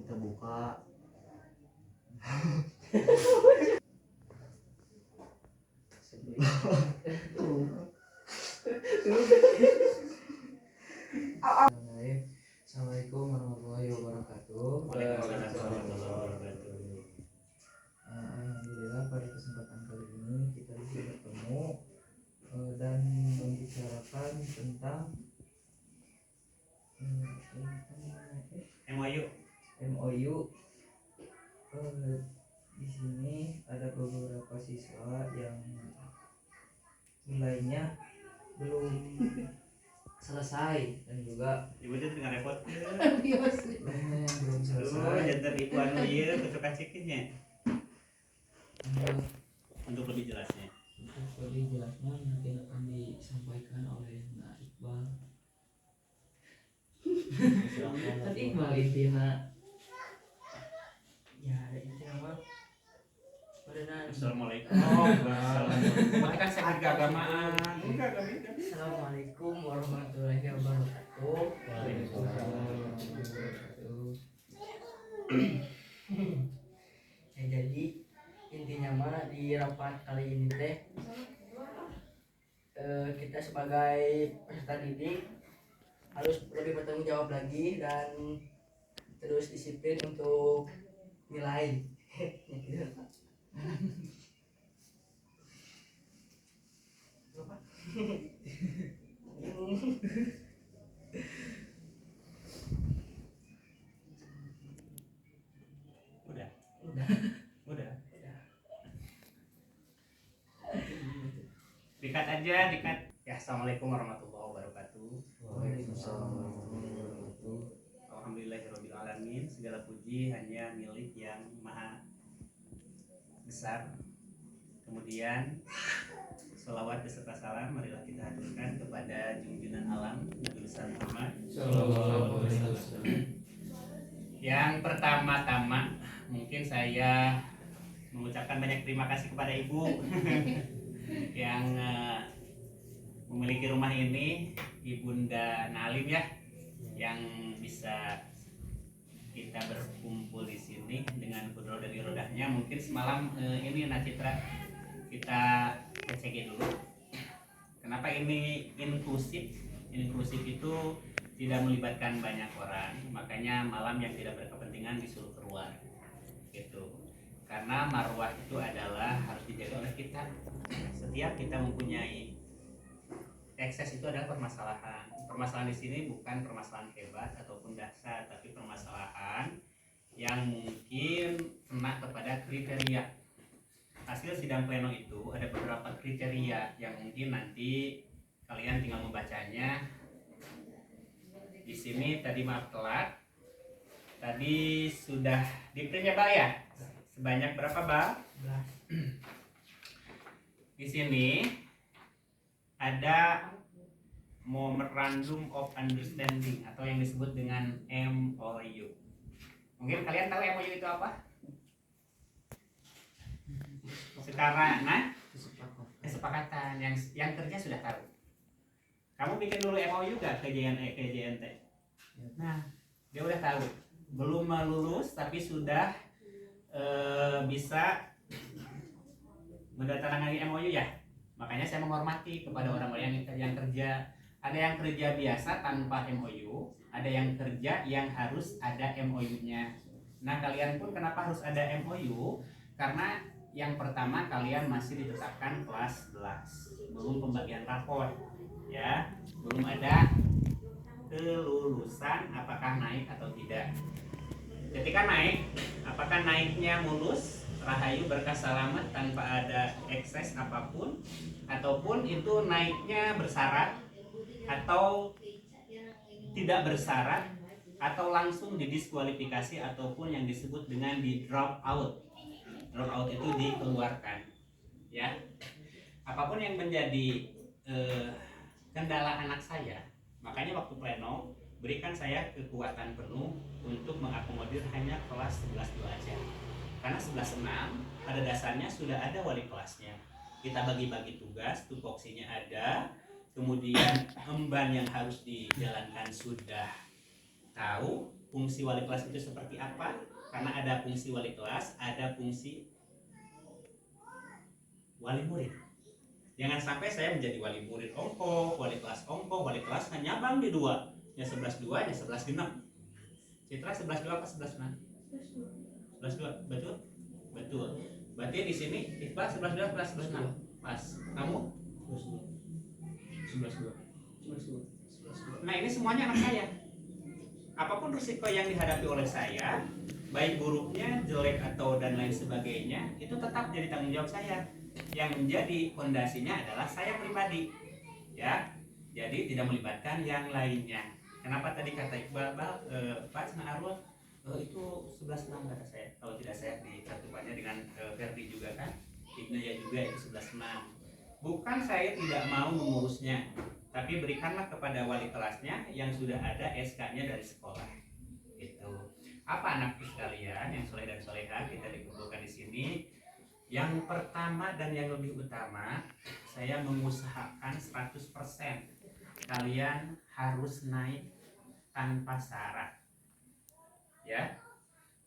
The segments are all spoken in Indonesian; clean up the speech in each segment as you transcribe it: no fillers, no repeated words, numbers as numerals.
kita buka. Assalamualaikum warahmatullahi wabarakatuh. Alhamdulillah pada kesempatan kali ini kita bisa bertemu dan membicarakan tentang MOU. Di sini ada beberapa siswa yang nilainya belum selesai dan juga ibu itu dengan repot yang belum selesai. jantan ibu anu ieu kesukaan cikitnya. Untuk lebih jelasnya Mungkin akan disampaikan oleh Nak Iqbal. Kan Iqbal intinya ya intinya mah Assalamualaikum. Mereka sakit keagamaan. Assalamualaikum warahmatullahi wabarakatuh. Waalaikumsalam warahmatullahi wabarakatuh. Ya, jadi intinya mah di rapat kali ini teh kita sebagai peserta didik harus lebih bertanggung jawab lagi dan terus disiplin untuk nilai. Udah. Dikat aja, dikat. Ya, assalamualaikum warahmatullahi wabarakatuh. Waalaikumsalam warahmatullahi wabarakatuh. Alhamdulillahirabbil alamin. Segala puji hanya milik yang maha besar. Kemudian selawat beserta salam marilah kita haturkan kepada junjungan alam Nabi besar Muhammad sallallahu alaihi wasallam. Yang pertama-tama mungkin saya mengucapkan banyak terima kasih kepada ibu yang memiliki rumah ini, Ibunda Nalim ya, yang bisa kita berkumpul di sini dengan kudro dari rodanya. Mungkin semalam ini Nacitra kita cek dulu. Kenapa ini inklusif? Inklusif itu tidak melibatkan banyak orang, makanya malam yang tidak berkepentingan disuruh keluar, gitu. Karena marwah itu adalah harus dijaga oleh kita. Setiap kita mempunyai ekses itu adalah permasalahan. Permasalahan di sini bukan permasalahan hebat ataupun dahsyat, tapi permasalahan yang mungkin kena kepada kriteria. Hasil sidang pleno itu ada beberapa kriteria yang mungkin nanti kalian tinggal membacanya. Di sini tadi maaf telat. Tadi sudah di print ya, Bal ya? Sebanyak berapa, Bal? Di sini ada Memorandum of Understanding atau yang disebut dengan MOU. Mungkin kalian tahu MOU itu apa? Sekarang, kesepakatan yang kerja sudah tahu. Kamu bikin dulu MOU gak ke JNT? Nah, dia udah tahu. Belum lulus tapi sudah bisa mendatangani MOU ya. Makanya saya menghormati kepada orang-orang yang kerja. Ada yang kerja biasa tanpa MOU, ada yang kerja yang harus ada MOU-nya. Nah, kalian pun kenapa harus ada MOU? Karena yang pertama kalian masih ditetapkan kelas 11, belum pembagian rapor, ya, belum ada kelulusan apakah naik atau tidak. Ketika naik, apakah naiknya mulus, rahayu, berkah, selamat tanpa ada ekses apapun, ataupun itu naiknya bersyarat atau tidak bersyarat, atau langsung didiskualifikasi ataupun yang disebut dengan di drop out. Drop out itu dikeluarkan, ya. Apapun yang menjadi kendala anak saya, makanya waktu pleno berikan saya kekuatan penuh untuk mengakomodir hanya kelas 11-2 aja. Karena 11-6 pada dasarnya sudah ada wali kelasnya. Kita bagi-bagi tugas, tupoksinya ada, kemudian emban yang harus dijalankan sudah tahu, fungsi wali kelas itu seperti apa. Karena ada fungsi wali kelas, ada fungsi wali murid. Jangan sampai saya menjadi wali murid ongko, wali kelas ongko, wali kelas nyabang di dua, nya 11-2, nya 11 genap. Citra 11-2 apa 11-6? 11-2, betul? Betul. Berarti di sini Iqbal 11-2 plus 11-6. Pas. Kamu? 11-2. Nah, ini semuanya anak saya. Apapun risiko yang dihadapi oleh saya, baik buruknya, jelek atau dan lain sebagainya, itu tetap jadi tanggung jawab saya. Yang menjadi fondasinya adalah saya pribadi, ya. Jadi tidak melibatkan yang lainnya. Kenapa tadi kata Iqbal, Pak Cina Arul itu 11-6 kata saya. Kalau tidak saya dicatatnya dengan Ferdi juga kan, Ibnu ya juga itu 11-6. Bukan saya tidak mau mengurusnya, tapi berikanlah kepada wali kelasnya yang sudah ada SK-nya dari sekolah. Gitu. Apa anakku sekalian yang soleh dan soleha kita dikumpulkan di sini? Yang pertama dan yang lebih utama, saya mengusahakan 100% kalian harus naik tanpa syarat. Ya,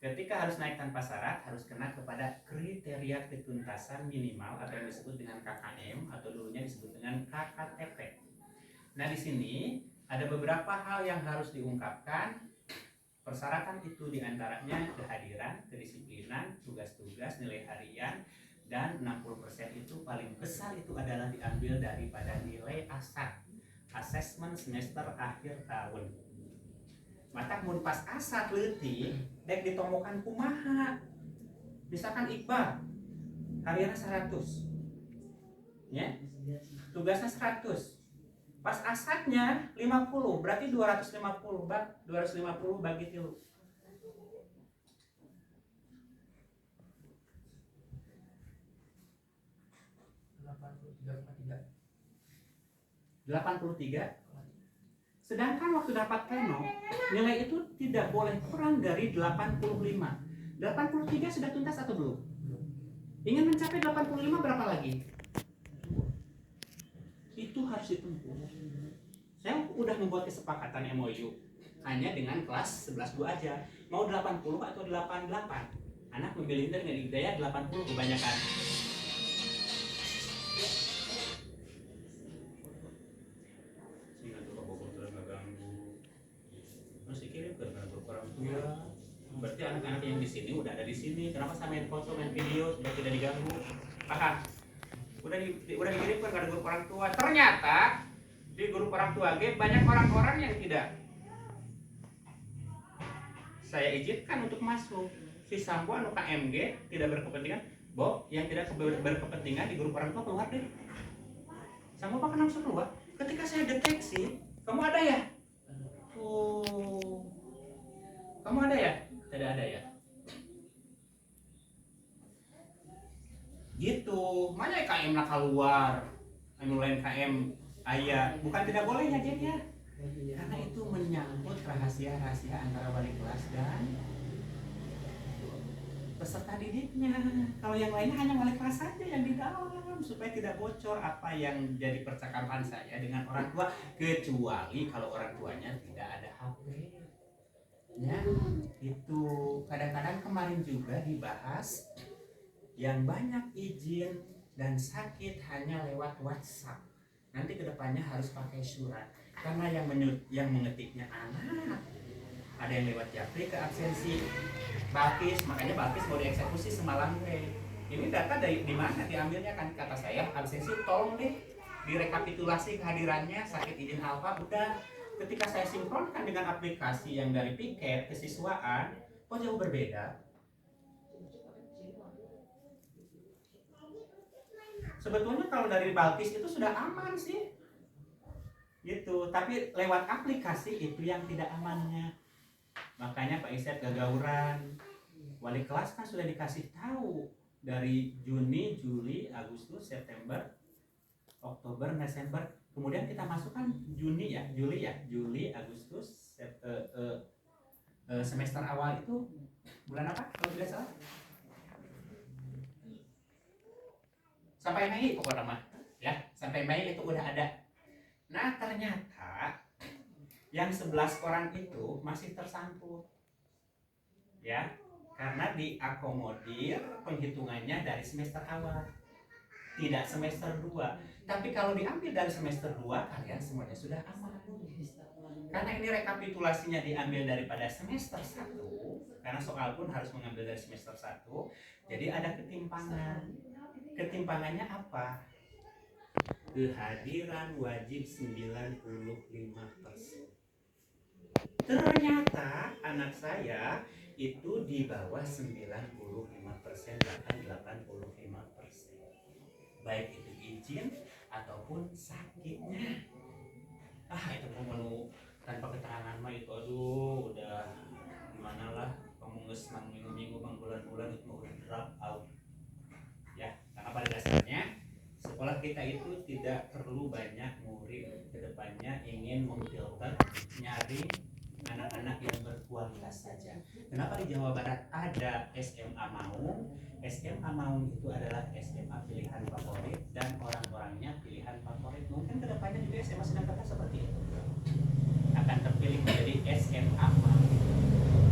ketika harus naik tanpa syarat harus kena kepada kriteria ketuntasan minimal atau yang disebut dengan KKM atau dulunya disebut dengan KKTP. Nah, di sini ada beberapa hal yang harus diungkapkan. Persyaratan itu diantaranya kehadiran, kedisiplinan, tugas-tugas, nilai harian, dan 60% itu paling besar itu adalah diambil daripada nilai ASAT, Assessment Semester Akhir Tahun. Mata mun pas ASAT leutik, dek ditomokan kumaha. Misalkan Iqbal, hariannya 100, ya, tugasnya 100. Pas asatnya 50, berarti 250, 250 bagi 3. 83. Sedangkan waktu dapat pleno, nilai itu tidak boleh kurang dari 85. 83 sudah tuntas atau belum? Ingin mencapai 85 berapa lagi? Itu harus ditempuh. Saya udah membuat kesepakatan MOU hanya dengan kelas 11-2 aja. Mau 80 atau 88. Anak memilih dengan daya 80 kebanyakan. Terus dikirim ke orang tua. Berarti anak-anak yang di sini udah ada di sini. Kenapa saya main foto, main video sudah tidak diganggu? Paham? Udah dikirimkan ke grup orang tua. Ternyata di grup orang tua banyak orang-orang yang tidak saya izinkan untuk masuk. Si Sambo anu KMG tidak berkepentingan, yang tidak berkepentingan di grup orang tua keluar deh. Sambo bahkan langsung keluar. Ketika saya deteksi, kamu ada ya? Kamu ada ya? Tidak ada ya? Gitu. Mana KM nak keluar? Anu lain KM ayah, bukan tidak boleh ya, karena itu menyangkut rahasia-rahasia antara wali kelas dan peserta didiknya. Kalau yang lainnya hanya wali kelas saja yang di dalam, supaya tidak bocor apa yang jadi percakapan saya dengan orang tua, kecuali kalau orang tuanya tidak ada HP. Ya, itu kadang-kadang kemarin juga dibahas yang banyak izin dan sakit hanya lewat WhatsApp. Nanti kedepannya harus pakai surat karena yang mengetiknya anak. Ada yang lewat Japri ke absensi Balkis, makanya Balkis mau dieksekusi semalam deh. Ini data dari di mana diambilnya kan? Kata saya absensi tolong deh direkapitulasi kehadirannya, sakit izin alfa udah. Ketika saya sinkronkan dengan aplikasi yang dari piket kesiswaan, kok jauh berbeda. Sebetulnya kalau dari Balkis itu sudah aman sih, gitu. Tapi lewat aplikasi itu yang tidak amannya. Makanya Pak Iset gagauran. Wali kelas kan sudah dikasih tahu dari Juni, Juli, Agustus, September, Oktober, Desember. Kemudian kita masukkan Juli, Agustus, semester awal itu bulan apa? Kalau tidak salah. Sampai Mei pokoknya mah, ya, sampai Mei itu udah ada. Nah, ternyata yang 11 orang itu masih tersangkut. ya, karena diakomodir penghitungannya dari semester awal, tidak semester 2. Tapi kalau diambil dari semester 2, kalian semuanya sudah aman. Karena ini rekapitulasinya diambil daripada semester 1, karena soal pun harus mengambil dari semester 1, jadi ada ketimpangan. Ketimpangannya apa? Kehadiran wajib 95%. Ternyata anak saya itu di bawah 95%, bahkan 85%. Baik itu izin ataupun sakitnya. Itu mau tanpa keterangan mah itu aduh udah gimana lah, pengungus minggu-minggu, bulan-bulan itu udah drop out. Ya, karena pada dasarnya sekolah kita itu tidak perlu banyak murid, kedepannya ingin memfilter, nyari anak-anak yang berkualitas saja. Kenapa di Jawa Barat ada SMA Maung? SMA Maung itu adalah SMA pilihan favorit dan orang-orangnya pilihan favorit. Mungkin kedepannya juga SMA Sindangkata seperti itu akan terpilih menjadi SMA Maung.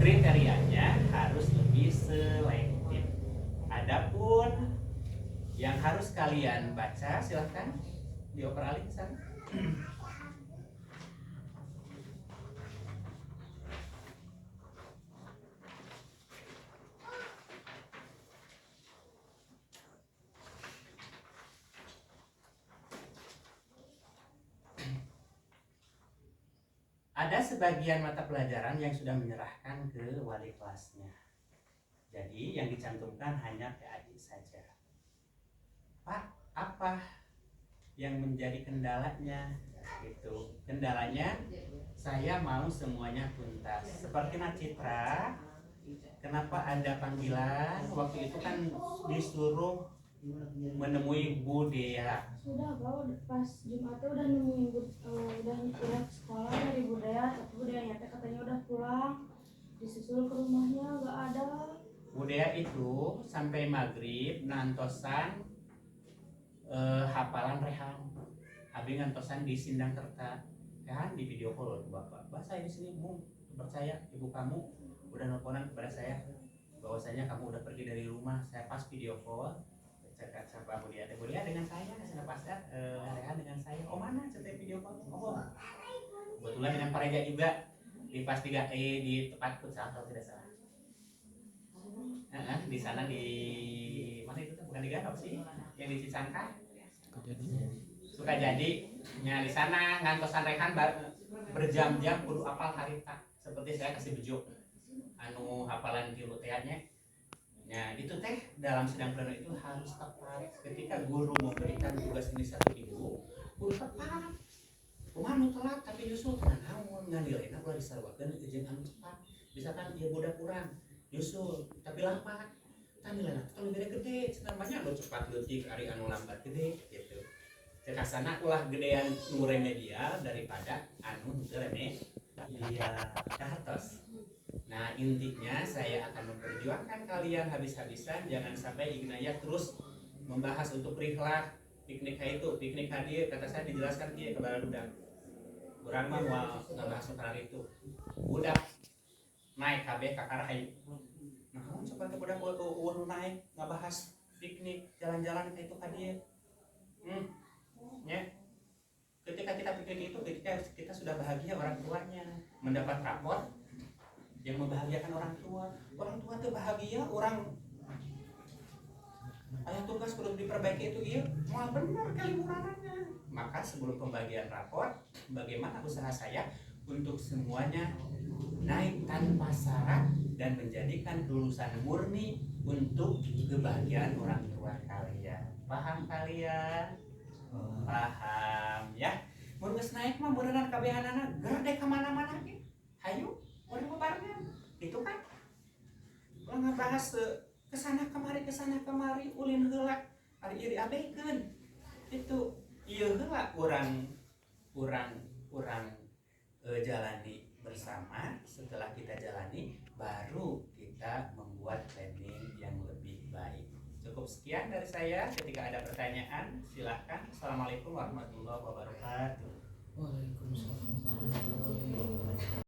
Kriterianya harus lebih selektif. Adapun yang harus kalian baca, silahkan dioper alih ke sana. Ada sebagian mata pelajaran yang sudah menyerahkan ke wali kelasnya. Jadi yang dicantumkan hanya PAD saja. Pak, apa yang menjadi kendalanya? Itu kendalanya saya mau semuanya tuntas. Seperti Nacitra, kenapa ada panggilan? Waktu itu kan disuruh menemui Bu Dea. Sudah kau pas Jumat udah nemuin udah sekolah dari budaya, tapi budayanya katanya udah pulang, disusul ke rumahnya nggak ada. Bu Dea itu sampai maghrib nantosan hafalan rehan. Abi ngantosan di Sindangkerta. Kan di video call Bapak. Saya di sini, Bu. Percaya ibu kamu udah nelponan kepada saya bahwasanya kamu udah pergi dari rumah. Saya pas video call cakap sama Bu Dea. Bu Dea dengan saya, saya pas rehan dengan saya. Oh mana cerita video call? Oh. Kebetulan dengan Pak Reja juga di pas 3E di tempat futsal kalau tidak salah. Di sana di mana itu tuh, bukan di Garap sih, yang di Cicangka. Suka jadi nya di sana ngantosan rekan berjam-jam kudu apal harita. Seperti saya kasih bejo anu hafalan tilu tehnya. Nah, itu teh dalam sidang pleno itu harus tepat. Ketika guru memberikan tugas ini satu ibu, kudu tepat. Kumaha nu telat tapi justru naon ngandileuna ulah disarwakeun izin anu cepat. Misalkan ieu budak kurang justru tapi lambat. Tadi lah, kalau gede-gede, namanya lo cepat leutik, ari anu lambat gede, gitu. Cekasana ulah gedean nu remedial daripada anu teu remedial. Katos. Nah intinya saya akan memperjuangkan kalian habis-habisan, jangan sampai Ignaya terus membahas untuk rihlah piknik itu, piknik hadir, kata saya dijelaskan dia kepada budak. Kurang mah mau ngebahas soal itu. Budak naik KB kakar hayu. Nah, coba ke budak naik ngebahas piknik jalan-jalan itu hadir. Ya. Ketika kita piknik itu, ketika kita sudah bahagia orang tuanya mendapat rapor yang membahagiakan orang tua. Orang tua tuh bahagia, orang ayah tugas perlu diperbaiki itu iya, mal benar kali muranannya. Maka sebelum pembagian rapor, bagaimana usaha saya untuk semuanya naik tanpa syarat dan menjadikan kelulusan murni untuk kebahagiaan orang tua kalian. Paham kalian? Paham ya? Mun geus naik mah beneran kabehanana gerde ka mana-mana ge. Hayu, urang bebarengan. Itu kan. Ulah ngabahas kesana kemari ulin heula ari ieu diabaikeun. Itu ieu heula urang jalani bersama. Setelah kita jalani baru kita membuat planning yang lebih baik. Cukup sekian dari saya. Ketika ada pertanyaan silahkan. Assalamualaikum warahmatullahi wabarakatuh. Waalaikumsalam warahmatullahi wabarakatuh.